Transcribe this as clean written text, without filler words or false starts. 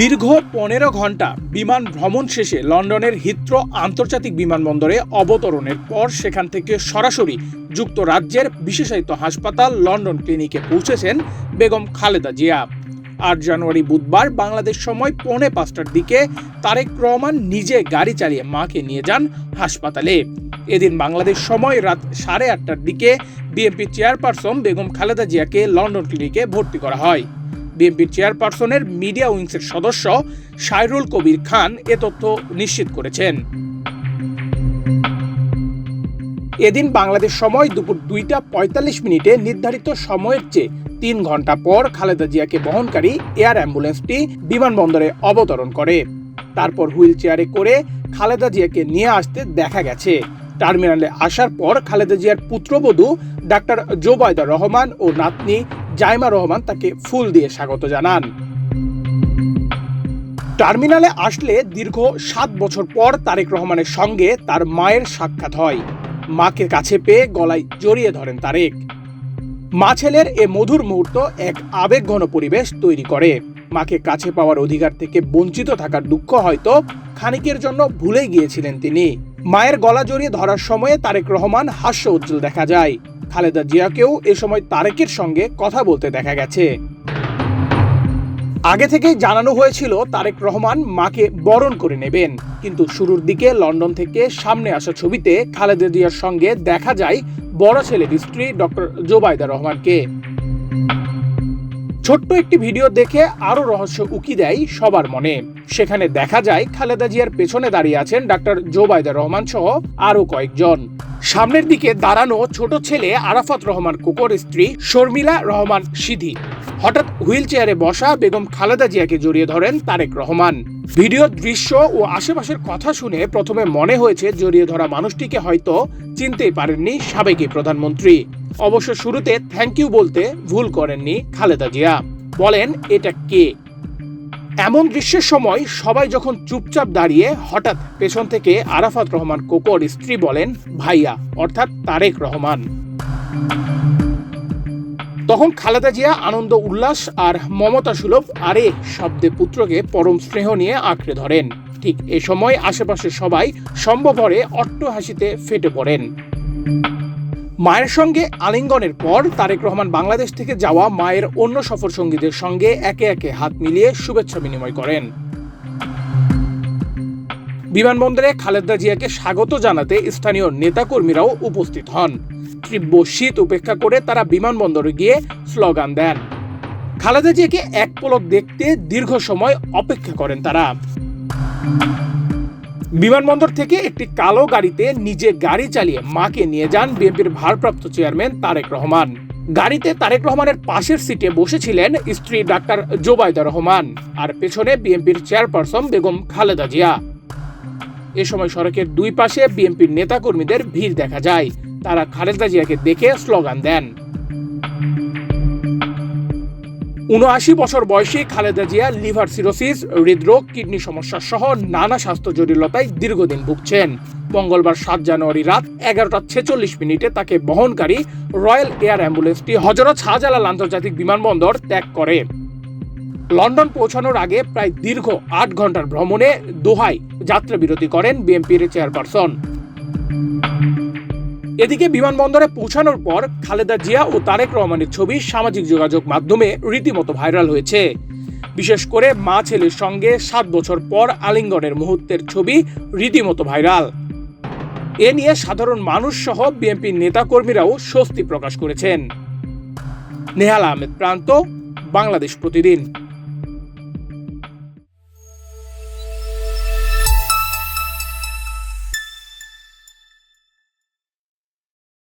দীর্ঘ ১৫ ঘন্টা বিমান ভ্রমণ শেষে লন্ডনের হিথ্রো আন্তর্জাতিক বিমানবন্দরে অবতরণের পর সেখান থেকে সরাসরি যুক্তরাজ্যের বিশেষায়িত হাসপাতাল লন্ডন ক্লিনিকে পৌঁছেছেন বেগম খালেদা জিয়া। ৮ জানুয়ারি বুধবার বাংলাদেশ সময় 4:45টার দিকে তারেক রহমান নিজে গাড়ি চালিয়ে মাকে নিয়ে যান হাসপাতালে। এদিন বাংলাদেশ সময় রাত 8:30টার দিকে বিএনপি চেয়ারপারসন বেগম খালেদা জিয়াকে লন্ডন ক্লিনিকে ভর্তি করা হয়। বিএনপির চেয়ারপারসনের মিডিয়া উইংসের সদস্য সাইরুল কবির খান এ তথ্য নিশ্চিত করেছেন। এদিন বাংলাদেশ সময় দুপুর 2:45 নির্ধারিত সময়ের চেয়ে 3 ঘন্টা পর খালেদা জিয়াকে বহনকারী এয়ার অ্যাম্বুলেন্সটি বিমানবন্দরে অবতরণ করে। তারপর হুইল চেয়ারে করে খালেদা জিয়াকে নিয়ে আসতে দেখা গেছে। টার্মিনালে আসার পর খালেদা জিয়ার পুত্রবধূ ডাক্তার জোবায়দা রহমান ও নাতনি জাইমা রহমান তাকে ফুল দিয়ে স্বাগত জানান। টার্মিনালে আসলে দীর্ঘ 7 বছর পর তারেক রহমানের সঙ্গে তার মায়ের সাক্ষাৎ হয়। মাকে কাছে পেয়ে গলায় জড়িয়ে ধরেন তারেক। মা ছেলের এ মধুর মুহূর্ত এক আবেগঘন পরিবেশ তৈরি করে। মাকে কাছে পাওয়ার অধিকার থেকে বঞ্চিত থাকার দুঃখ হয়তো খানিকের জন্য ভুলেই গিয়েছিলেন তিনি। মায়ের গলা জড়িয়ে ধরার সময়ে তারেক রহমান হাস্য উজ্জ্বল দেখা যায়। খালেদা জিয়াকেও এ সময় তারেকের সঙ্গে কথা বলতে দেখা গেছে। আগে থেকেই জানানো হয়েছিল তারেক রহমান মাকে বরণ করে নেবেন, কিন্তু শুরুর দিকে লন্ডন থেকে সামনে আসা ছবিতে খালেদা জিয়ার সঙ্গে দেখা যায় বড় ছেলের স্ত্রী ডক্টর জোবায়দা রহমানকে। ছোট্ট একটি ভিডিও দেখে আরো রহস্য উকি দেয় সবার মনে। সেখানে দেখা যায় খালেদা জিয়ার পেছনে দাঁড়িয়ে আছেন ডাক্তার জোবায়দা রহমান সহ আরো কয়েকজন। সামনের দিকে দাঁড়ানো ছোট ছেলে আরাফাত রহমান কোকোর স্ত্রী শর্মিলা রহমান সিধি। হঠাৎ হুইল চেয়ারে বসা বেগম খালেদা জিয়াকে জড়িয়ে ধরেন তারেক রহমান। ভিডিওর দৃশ্য ও আশেপাশের কথা শুনে প্রথমে মনে হয়েছে জড়িয়ে ধরা মানুষটিকে হয়তো চিনতেই পারেননি সাবেক প্রধানমন্ত্রী। অবশ্য শুরুতে থ্যাংক ইউ বলতে ভুল করেননি খালেদা জিয়া, বলেন এটা কে। এমন দৃশ্যের সময় সবাই যখন চুপচাপ দাঁড়িয়ে হঠাৎ পেছন থেকে আরাফাত রহমান কোকোর স্ত্রী বলেন ভাইয়া, অর্থাৎ তারেক রহমান। তখন খালেদা জিয়া আনন্দ উল্লাস আর মমতা সুলভ আরে শব্দে পুত্রকে পরম স্নেহ নিয়ে আঁকড়ে ধরেন। ঠিক এ সময় আশেপাশে সবাই সম্ভবরে অট্টহাসিতে ফেটে পড়েন। মায়ের সঙ্গে আলিঙ্গনের পর তারেক রহমান বাংলাদেশ থেকে যাওয়া মায়ের অন্য সফর সঙ্গীদের সঙ্গে একে একে হাত মিলিয়ে শুভেচ্ছা বিনিময় করেন। বিমানবন্দরে খালেদা জিয়াকে স্বাগত জানাতে স্থানীয় নেতাকর্মীরাও উপস্থিত হন। তীব্র শীত উপেক্ষা করে তারা বিমানবন্দরে গিয়ে স্লোগান দেন। খালেদা জিয়াকে এক পলক দেখতে দীর্ঘ সময় অপেক্ষা করেন তারা। বিমানবন্দর থেকে একটি কালো গাড়িতে নিজে গাড়ি চালিয়ে মাকে নিয়ে যান বিএনপির ভারপ্রাপ্ত চেয়ারম্যান তারেক রহমান। গাড়িতে তারেক রহমানের পাশের সিটে বসেছিলেন স্ত্রী ডাক্তার জোবায়দা রহমান আর পেছনে বিএনপির চেয়ারপারসন বেগম খালেদা জিয়া। এ সময় সড়কের দুই পাশে বিএনপির নেতাকর্মীদের ভিড় দেখা যায়। তারা খালেদা জিয়াকে দেখে স্লোগান দেন। ৭৯ বছর বয়সী খালেদা জিয়া লিভার সিরোসিস, হৃদরোগ, কিডনি সমস্যা সহ নানা স্বাস্থ্য জটিলতায় দীর্ঘদিন ভুগছেন। মঙ্গলবার 7 জানুয়ারি রাত 11:46 তাকে বহনকারী রয়্যাল এয়ার অ্যাম্বুলেন্সটি হযরত শাহজালাল আন্তর্জাতিক বিমানবন্দর ত্যাগ করে। লন্ডন পৌঁছানোর আগে প্রায় দীর্ঘ 8 ঘন্টার ভ্রমণে দোহায় যাত্রা বিরতি করেন বিএনপির চেয়ারপারসন। এদিকে বিমানবন্দরে পৌঁছানোর পর খালেদা জিয়া ও তারেক রহমানের ছবি সামাজিক যোগাযোগ মাধ্যমে রীতিমতো ভাইরাল হয়েছে। বিশেষ করে মা ছেলের সঙ্গে 7 বছর পর আলিঙ্গনের মুহূর্তের ছবি রীতিমতো ভাইরাল। এ নিয়ে সাধারণ মানুষ সহ বিএনপির নেতাকর্মীরাও স্বস্তি প্রকাশ করেছেন। নেহাল আহমেদ প্রান্ত, বাংলাদেশ প্রতিদিন।